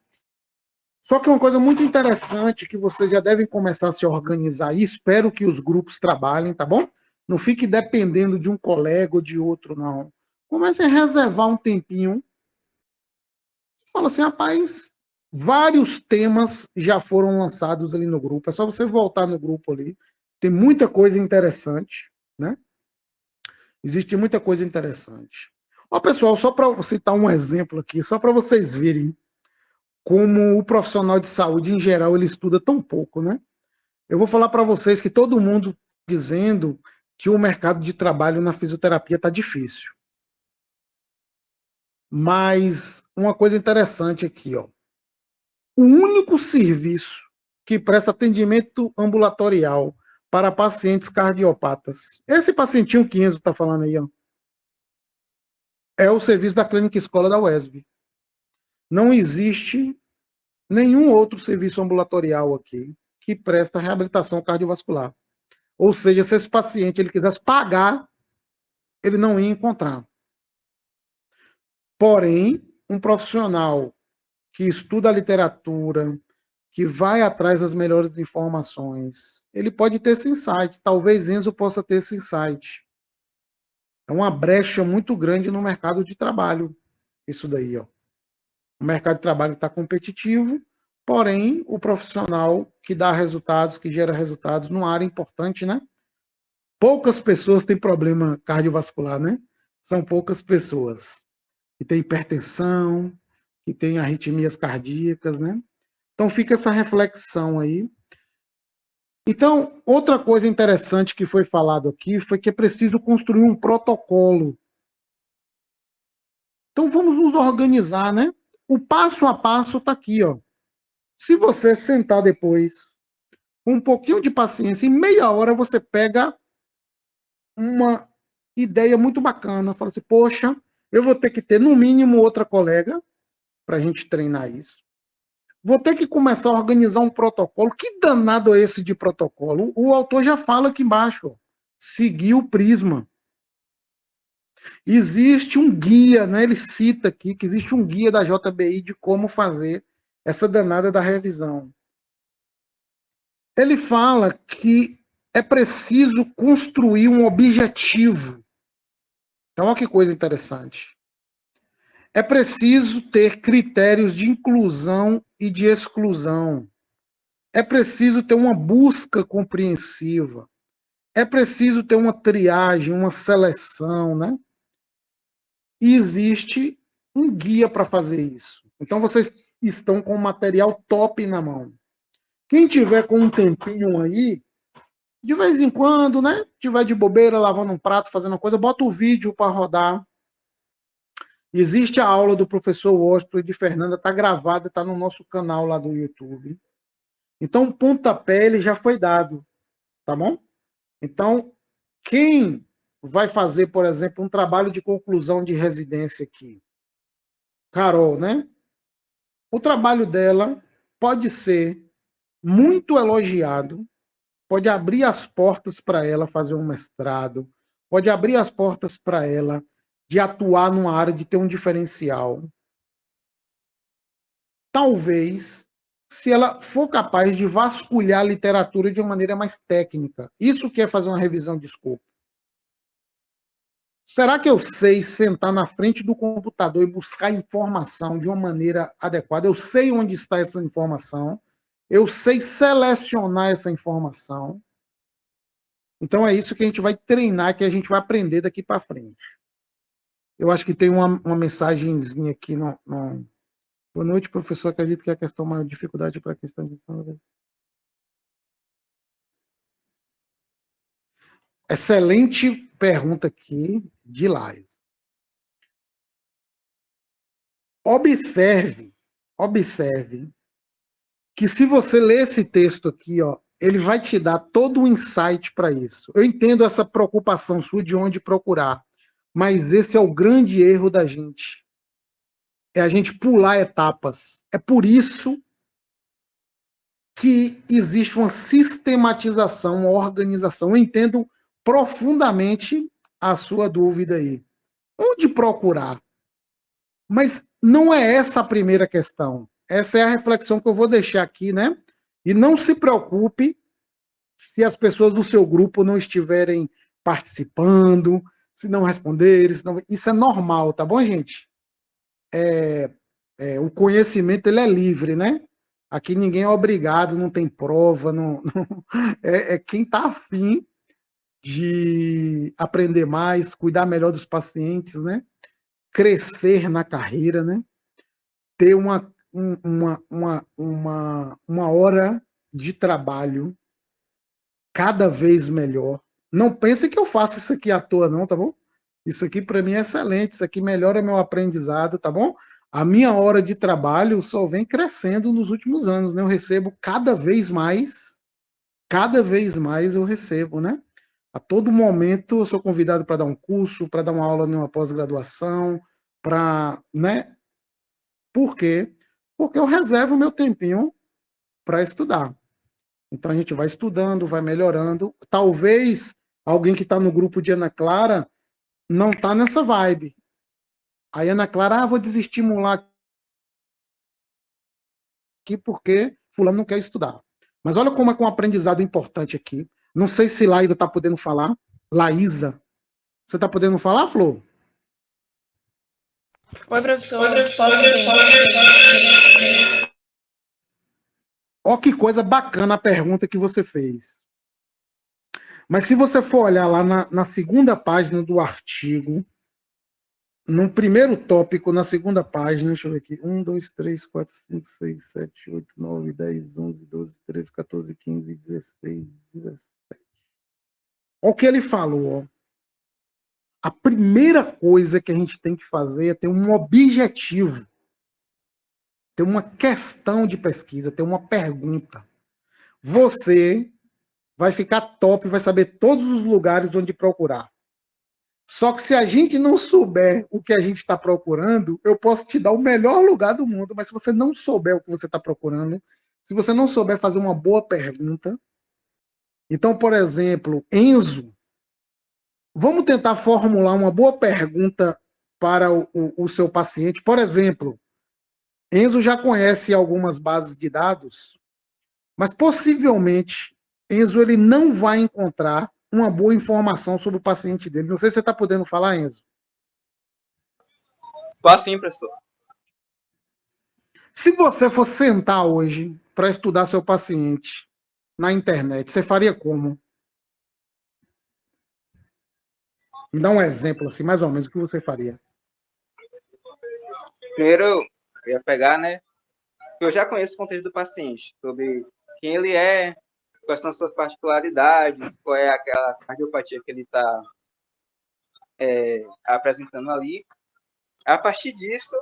Só que uma coisa muito interessante que vocês já devem começar a se organizar e espero que os grupos trabalhem, tá bom? Não fique dependendo de um colega ou de outro, não. Comece a reservar um tempinho. Fala assim, rapaz, vários temas já foram lançados ali no grupo. É só você voltar no grupo ali. Tem muita coisa interessante, né? Existe muita coisa interessante. Ó, pessoal, só para citar um exemplo aqui, só para vocês verem como o profissional de saúde, em geral, ele estuda tão pouco, né? Eu vou falar para vocês que todo mundo dizendo que o mercado de trabalho na fisioterapia está difícil. Mas uma coisa interessante aqui, ó. O único serviço que presta atendimento ambulatorial para pacientes cardiopatas, esse pacientinho que Enzo está falando aí, ó, é o serviço da Clínica Escola da UESB. Não existe nenhum outro serviço ambulatorial aqui que presta reabilitação cardiovascular. Ou seja, se esse paciente ele quisesse pagar, ele não ia encontrar. Porém, um profissional que estuda a literatura, que vai atrás das melhores informações, ele pode ter esse insight. Talvez Enzo possa ter esse insight. É uma brecha muito grande no mercado de trabalho, isso daí, ó. O mercado de trabalho está competitivo, porém, o profissional que dá resultados, que gera resultados numa área importante, né? poucas pessoas têm problema cardiovascular, né? São poucas pessoas que têm hipertensão, que têm arritmias cardíacas, né? Então fica essa reflexão aí. Então, outra coisa interessante que foi falado aqui foi que é preciso construir um protocolo. Então vamos nos organizar, né? O passo a passo está aqui, ó. Se você sentar depois, com um pouquinho de paciência, em meia hora você pega uma ideia muito bacana. Fala assim, poxa, eu vou ter que ter no mínimo outra colega para a gente treinar isso. Vou ter que começar a organizar um protocolo. Que danado é esse de protocolo? O autor já fala aqui embaixo, ó. Seguir o prisma. Existe um guia, né? Ele cita aqui que existe um guia da JBI de como fazer essa danada da revisão. Ele fala que é preciso construir um objetivo. Então, olha que coisa interessante. É preciso ter critérios de inclusão e de exclusão. É preciso ter uma busca compreensiva. É preciso ter uma triagem, uma seleção, né? E existe um guia para fazer isso. Então, vocês estão com o material top na mão. Quem tiver com um tempinho aí, de vez em quando, né? Tiver de bobeira, lavando um prato, fazendo uma coisa, bota o vídeo para rodar. Existe a aula do professor Washington e de Fernanda, está gravada, está no nosso canal lá do YouTube. Então, o pontapé ele já foi dado, tá bom? Então, quem vai fazer, por exemplo, um trabalho de conclusão de residência aqui? Carol, né? O trabalho dela pode ser muito elogiado, pode abrir as portas para ela fazer um mestrado, pode abrir as portas para ela de atuar numa área, de ter um diferencial. Talvez, se ela for capaz de vasculhar a literatura de uma maneira mais técnica. Isso que é fazer uma revisão de escopo. Será que eu sei sentar na frente do computador e buscar informação de uma maneira adequada? Eu sei onde está essa informação, eu sei selecionar essa informação. Então é isso que a gente vai treinar, que a gente vai aprender daqui para frente. Eu acho que tem uma mensagenzinha aqui no... Boa noite, professor. Acredito que a questão maior dificuldade para a questão de... Excelente pergunta aqui de Lais. Observe que se você ler esse texto aqui, ó, ele vai te dar todo um insight para isso. Eu entendo essa preocupação sua de onde procurar, mas esse é o grande erro da gente. É a gente pular etapas. É por isso que existe uma sistematização, uma organização. Eu entendo profundamente a sua dúvida aí. Onde procurar? Mas não é essa a primeira questão. Essa é a reflexão que eu vou deixar aqui, né? E não se preocupe se as pessoas do seu grupo não estiverem participando, se não responderem, isso é normal, tá bom, gente? O conhecimento ele é livre, né? Aqui ninguém é obrigado, não tem prova, é quem está afim de aprender mais, cuidar melhor dos pacientes, né? Crescer na carreira, né? Ter uma hora de trabalho cada vez melhor. Não pense que eu faço isso aqui à toa, não, tá bom? Isso aqui para mim é excelente, isso aqui melhora meu aprendizado, tá bom? A minha hora de trabalho só vem crescendo nos últimos anos, né? Eu recebo cada vez mais eu recebo, né? A todo momento eu sou convidado para dar um curso, para dar uma aula numa pós-graduação, para, né? Por quê? Porque eu reservo meu tempinho para estudar. Então a gente vai estudando, vai melhorando. Talvez alguém que está no grupo de Ana Clara não está nessa vibe. Aí Ana Clara, vou desestimular aqui porque fulano não quer estudar. Mas olha como é que um aprendizado importante aqui. Não sei se Laísa está podendo falar. Laísa, você está podendo falar, Flor? Oi, professor. Ó que coisa bacana a pergunta que você fez. Mas se você for olhar lá na segunda página do artigo, no primeiro tópico, na segunda página, deixa eu ver aqui, 1, 2, 3, 4, 5, 6, 7, 8, 9, 10, 11, 12, 13, 14, 15, 16, 17. Olha o que ele falou, ó. A primeira coisa que a gente tem que fazer é ter um objetivo, ter uma questão de pesquisa, ter uma pergunta. Você vai ficar top, vai saber todos os lugares onde procurar. Só que se a gente não souber o que a gente está procurando, eu posso te dar o melhor lugar do mundo, mas se você não souber o que você está procurando, se você não souber fazer uma boa pergunta. Então, por exemplo, Enzo, vamos tentar formular uma boa pergunta para o seu paciente. Por exemplo, Enzo já conhece algumas bases de dados, mas possivelmente Enzo ele não vai encontrar uma boa informação sobre o paciente dele. Não sei se você está podendo falar, Enzo. Posso sim, professor. Se você for sentar hoje para estudar seu paciente na internet, você faria como? Me dá um exemplo, assim, mais ou menos, o que você faria. Primeiro, eu ia pegar, né? Eu já conheço o contexto do paciente, sobre quem ele é, quais são as suas particularidades, qual é aquela cardiopatia que ele está apresentando ali. A partir disso,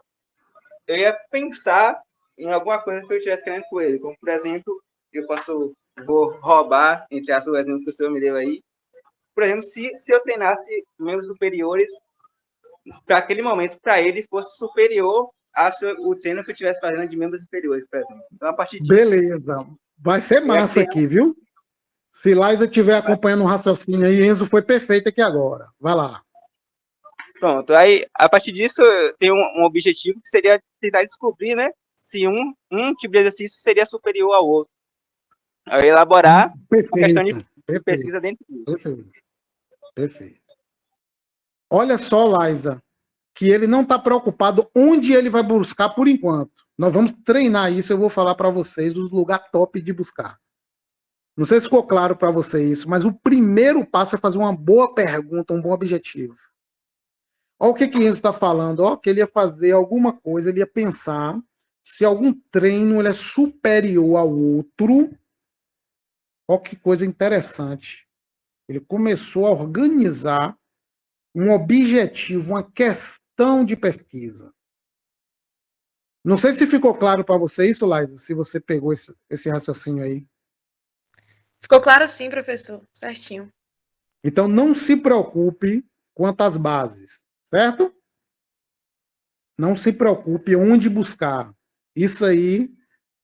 eu ia pensar em alguma coisa que eu estivesse querendo com ele. Como, por exemplo, vou roubar, entre as o exemplo que o senhor me deu aí. Por exemplo, se eu treinasse membros superiores, para aquele momento, para ele, fosse superior o treino que eu estivesse fazendo de membros inferiores, por exemplo. Então, a partir disso... Beleza. Vai ser massa aqui, viu? Se Liza estiver acompanhando o raciocínio aí, Enzo foi perfeito aqui agora. Vai lá. Pronto. Aí, a partir disso, eu tenho um objetivo que seria tentar descobrir, né, se um tipo de exercício seria superior ao outro. Aí, elaborar uma questão de pesquisa dentro disso. Perfeito. Olha só, Liza, que ele não está preocupado onde ele vai buscar por enquanto. Nós vamos treinar isso, eu vou falar para vocês os lugares top de buscar. Não sei se ficou claro para você isso, mas o primeiro passo é fazer uma boa pergunta, um bom objetivo. Olha o que Enzo está falando, ó, que ele ia fazer alguma coisa, ele ia pensar se algum treino ele é superior ao outro. Olha que coisa interessante. Ele começou a organizar um objetivo, uma questão de pesquisa. Não sei se ficou claro para você isso, Liza, se você pegou esse raciocínio aí. Ficou claro sim, professor. Certinho. Então, não se preocupe quanto às bases, certo? Não se preocupe onde buscar. Isso aí,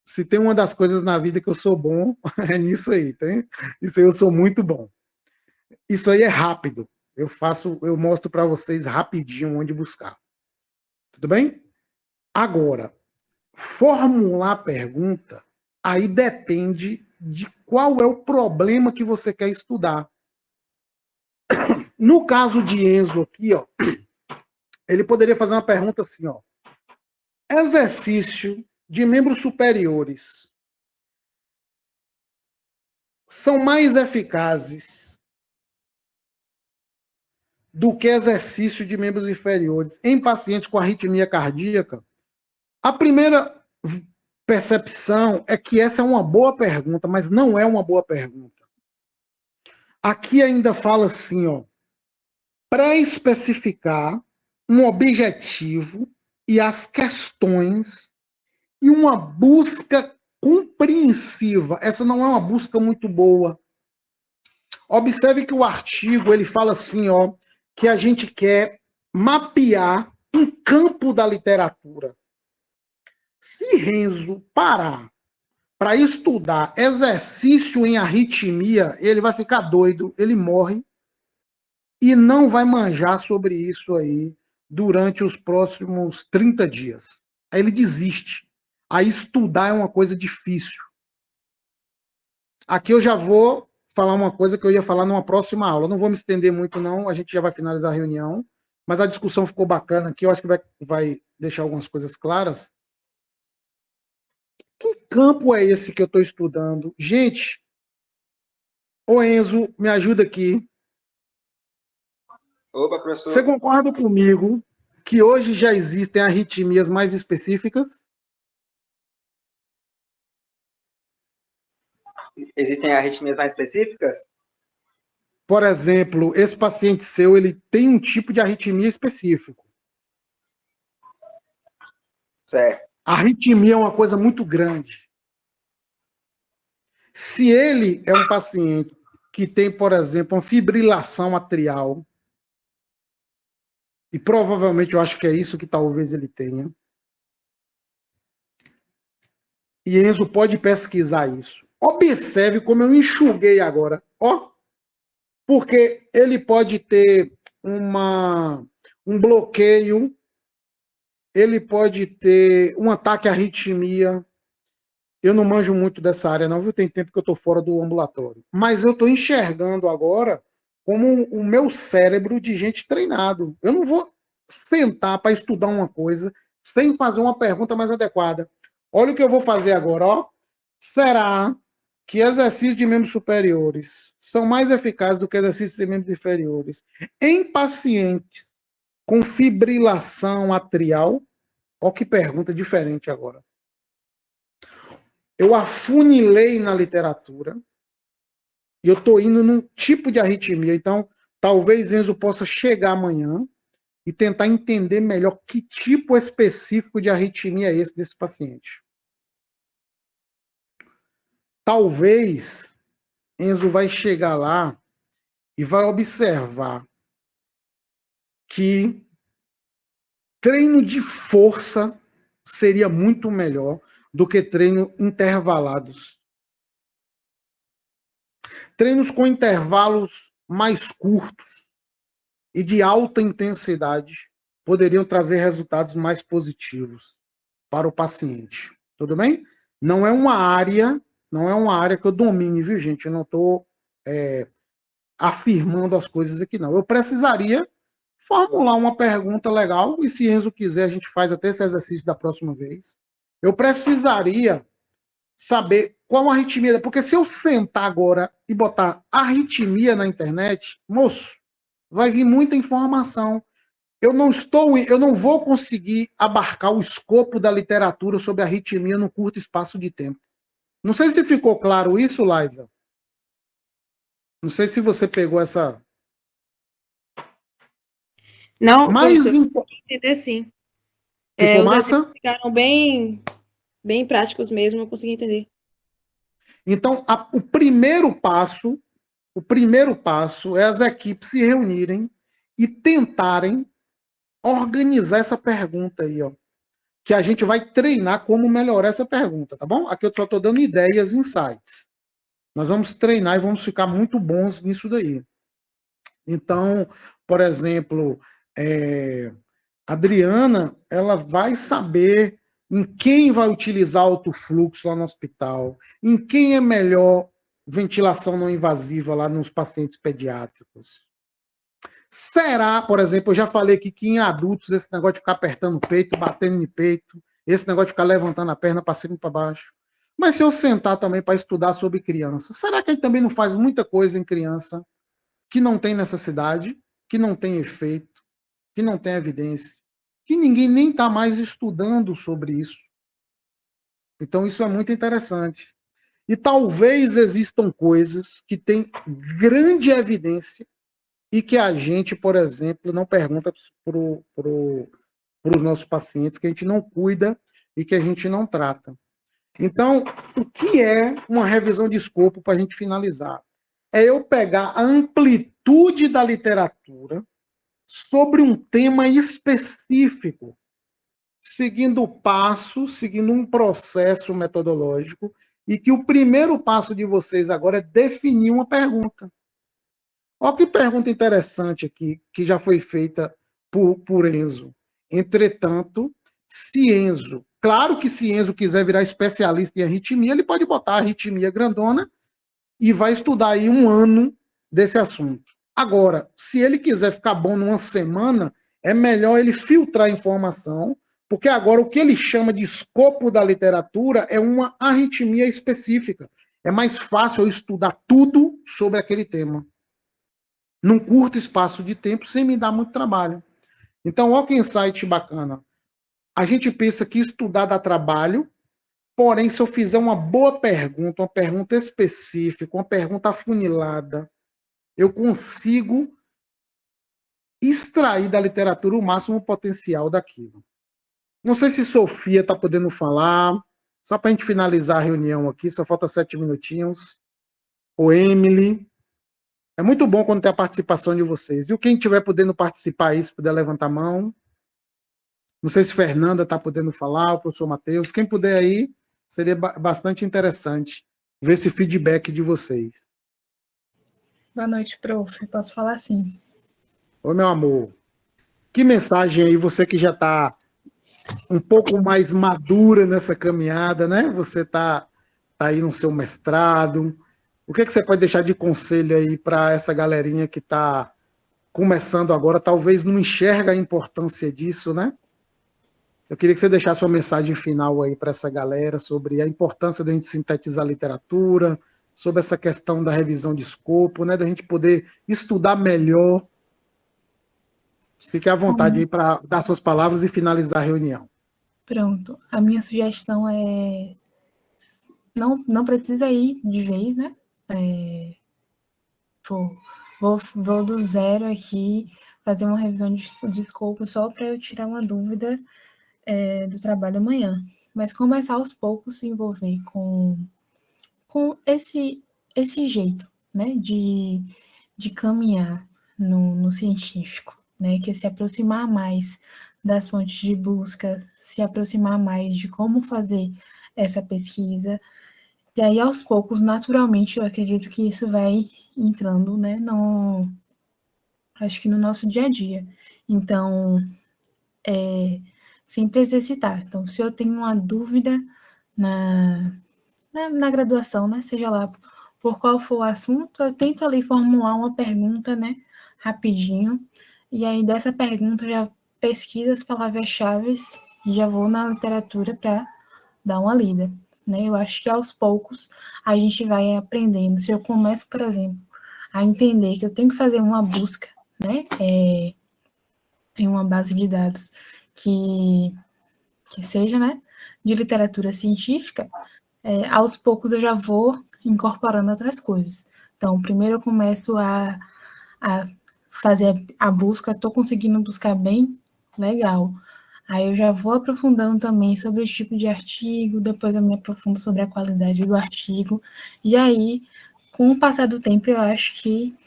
se tem uma das coisas na vida que eu sou bom, é nisso aí, tem? Isso aí eu sou muito bom. Isso aí é rápido. Eu mostro para vocês rapidinho onde buscar. Tudo bem? Agora, formular a pergunta, aí depende de qual é o problema que você quer estudar. No caso de Enzo aqui, ó, ele poderia fazer uma pergunta assim, ó. Exercício de membros superiores são mais eficazes do que exercício de membros inferiores em pacientes com arritmia cardíaca? A primeira percepção é que essa é uma boa pergunta, mas não é uma boa pergunta. Aqui ainda fala assim, ó, pré-especificar um objetivo e as questões e uma busca compreensiva. Essa não é uma busca muito boa. Observe que o artigo ele fala assim, ó, que a gente quer mapear um campo da literatura. Se Renzo parar para estudar exercício em arritmia, ele vai ficar doido, ele morre e não vai manjar sobre isso aí durante os próximos 30 dias. Aí ele desiste. Aí estudar é uma coisa difícil. Aqui eu já vou falar uma coisa que eu ia falar numa próxima aula. Não vou me estender muito, não. A gente já vai finalizar a reunião. Mas a discussão ficou bacana aqui. Eu acho que vai deixar algumas coisas claras. Que campo é esse que eu estou estudando? Gente, Ô Enzo, me ajuda aqui. Opa, professor. Você concorda comigo que hoje já existem arritmias mais específicas? Existem arritmias mais específicas? Por exemplo, esse paciente seu, ele tem um tipo de arritmia específico. Certo. A arritmia é uma coisa muito grande. Se ele é um paciente que tem, por exemplo, uma fibrilação atrial, e provavelmente eu acho que é isso que talvez ele tenha, e Enzo pode pesquisar isso. Observe como eu enxuguei agora, ó, porque ele pode ter um bloqueio, ele pode ter um ataque à arritmia. Eu não manjo muito dessa área, não, viu? Tem tempo que eu estou fora do ambulatório. Mas eu estou enxergando agora como o meu cérebro de gente treinado. Eu não vou sentar para estudar uma coisa sem fazer uma pergunta mais adequada. Olha o que eu vou fazer agora, ó. Será que exercícios de membros superiores são mais eficazes do que exercícios de membros inferiores em pacientes com fibrilação atrial? Olha que pergunta diferente agora. Eu afunilei na literatura e eu estou indo num tipo de arritmia. Então, talvez Enzo possa chegar amanhã e tentar entender melhor que tipo específico de arritmia é esse desse paciente. Talvez Enzo vai chegar lá e vai observar que treino de força seria muito melhor do que treino intervalados. Treinos com intervalos mais curtos e de alta intensidade poderiam trazer resultados mais positivos para o paciente. Tudo bem? Não é uma área que eu domine, viu, gente? Eu não estou afirmando as coisas aqui, não. Eu precisaria formular uma pergunta legal, e se Enzo quiser, a gente faz até esse exercício da próxima vez. Eu precisaria saber qual a arritmia, porque se eu sentar agora e botar arritmia na internet, moço, vai vir muita informação. Eu não vou conseguir abarcar o escopo da literatura sobre arritmia num curto espaço de tempo. Não sei se ficou claro isso, Laisa. Não sei se você pegou essa. Não, Mas professor, eu consegui entender sim. ficou Os massa? exemplos ficaram bem práticos mesmo, eu consegui entender. Então, o primeiro passo é as equipes se reunirem e tentarem organizar essa pergunta aí, ó. Que a gente vai treinar como melhorar essa pergunta, tá bom? Aqui eu só estou dando ideias, insights. Nós vamos treinar e vamos ficar muito bons nisso daí. Então, por exemplo, Adriana, ela vai saber em quem vai utilizar alto fluxo lá no hospital, em quem é melhor ventilação não invasiva lá nos pacientes pediátricos. Será, por exemplo, eu já falei aqui que em adultos esse negócio de ficar apertando o peito, batendo no peito, esse negócio de ficar levantando a perna para cima e para baixo. Mas se eu sentar também para estudar sobre criança, será que a gente também não faz muita coisa em criança que não tem necessidade, que não tem efeito, que não tem evidência, que ninguém nem está mais estudando sobre isso? Então isso é muito interessante. E talvez existam coisas que têm grande evidência e que a gente, por exemplo, não pergunta para os nossos pacientes, que a gente não cuida e que a gente não trata. Então, o que é uma revisão de escopo para a gente finalizar? É eu pegar a amplitude da literatura sobre um tema específico, seguindo um processo metodológico, e que o primeiro passo de vocês agora é definir uma pergunta. Olha que pergunta interessante aqui, que já foi feita por Enzo. Entretanto, se Enzo, claro que se Enzo quiser virar especialista em arritmia, ele pode botar a arritmia grandona e vai estudar aí 1 ano desse assunto. Agora, se ele quiser ficar bom numa semana, é melhor ele filtrar a informação, porque agora o que ele chama de escopo da literatura é uma arritmia específica. é mais fácil eu estudar tudo sobre aquele tema, num curto espaço de tempo, sem me dar muito trabalho. Então, olha que insight bacana. A gente pensa que estudar dá trabalho, porém, se eu fizer uma boa pergunta, uma pergunta específica, uma pergunta afunilada, eu consigo extrair da literatura o máximo potencial daquilo. Não sei se Sofia está podendo falar, só para a gente finalizar a reunião aqui, só falta 7 minutinhos. Ou Emily. É muito bom quando tem a participação de vocês. E quem estiver podendo participar aí, se puder levantar a mão. Não sei se Fernanda está podendo falar, o professor Matheus. Quem puder aí, seria bastante interessante ver esse feedback de vocês. Boa noite, prof. Posso falar sim. Oi, meu amor. Que mensagem aí, você que já está um pouco mais madura nessa caminhada, né? Você está aí no seu mestrado. O que você pode deixar de conselho aí para essa galerinha que está começando agora, talvez não enxerga a importância disso, né? Eu queria que você deixasse uma mensagem final aí para essa galera sobre a importância da gente sintetizar a literatura, sobre essa questão da revisão de escopo, né? Da gente poder estudar melhor. Fique à vontade aí para dar suas palavras e finalizar a reunião. Pronto. A minha sugestão é... Não precisa ir de vez, né? Vou do zero aqui, fazer uma revisão de escopo só para eu tirar uma dúvida do trabalho amanhã. Mas começar aos poucos se envolver com esse jeito, né? De caminhar no científico, né? Que é se aproximar mais das fontes de busca, se aproximar mais de como fazer essa pesquisa. E aí, aos poucos, naturalmente, eu acredito que isso vai entrando, né, acho que no nosso dia a dia. Então, sempre exercitar. Então, se eu tenho uma dúvida na graduação, né, seja lá por qual for o assunto, eu tento ali formular uma pergunta, né, rapidinho, e aí dessa pergunta eu já pesquiso as palavras-chave e já vou na literatura para dar uma lida. Né? Eu acho que aos poucos a gente vai aprendendo. Se eu começo, por exemplo, a entender que eu tenho que fazer uma busca, né, em uma base de dados que seja, né, de literatura científica, aos poucos eu já vou incorporando outras coisas. Então, primeiro eu começo a fazer a busca, estou conseguindo buscar bem, legal. Aí eu já vou aprofundando também sobre o tipo de artigo, depois eu me aprofundo sobre a qualidade do artigo, e aí, com o passar do tempo, eu acho que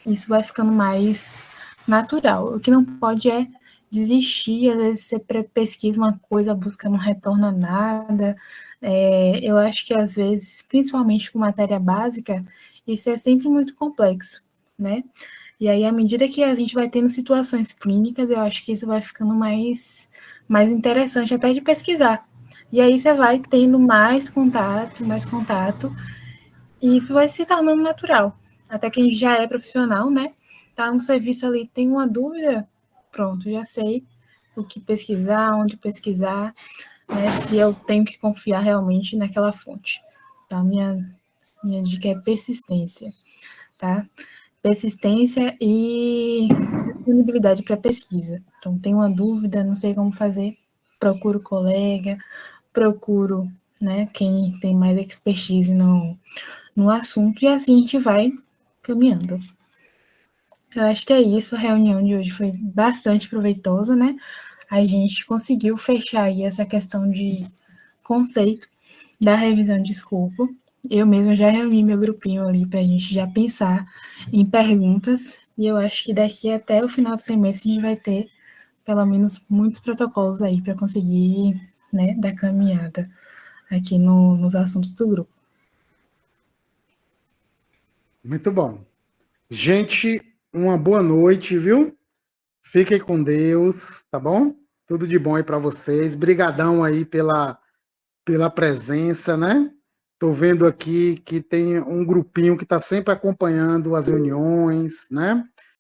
isso vai ficando mais natural. O que não pode é desistir, às vezes você pesquisa uma coisa, a busca não retorna nada. Eu acho que às vezes, principalmente com matéria básica, isso é sempre muito complexo, né? E aí, à medida que a gente vai tendo situações clínicas, eu acho que isso vai ficando mais interessante até de pesquisar. E aí você vai tendo mais contato, e isso vai se tornando natural. Até quem já é profissional, né? Tá no serviço ali, tem uma dúvida, pronto, já sei o que pesquisar, onde pesquisar, né? Se eu tenho que confiar realmente naquela fonte. Tá? Minha dica é persistência, tá? Persistência e disponibilidade para pesquisa. Então, tenho uma dúvida, não sei como fazer, procuro colega, procuro, né, quem tem mais expertise no assunto, e assim a gente vai caminhando. Eu acho que é isso, a reunião de hoje foi bastante proveitosa, né? A gente conseguiu fechar aí essa questão de conceito da revisão de escopo. Eu mesma já reuni meu grupinho ali para a gente já pensar em perguntas, e eu acho que daqui até o final do semestre a gente vai ter, pelo menos, muitos protocolos aí para conseguir, né, dar caminhada aqui nos assuntos do grupo. Muito bom. Gente, uma boa noite, viu? Fiquem com Deus, tá bom? Tudo de bom aí para vocês. Brigadão aí pela presença, né? Estou vendo aqui que tem um grupinho que está sempre acompanhando as reuniões, né?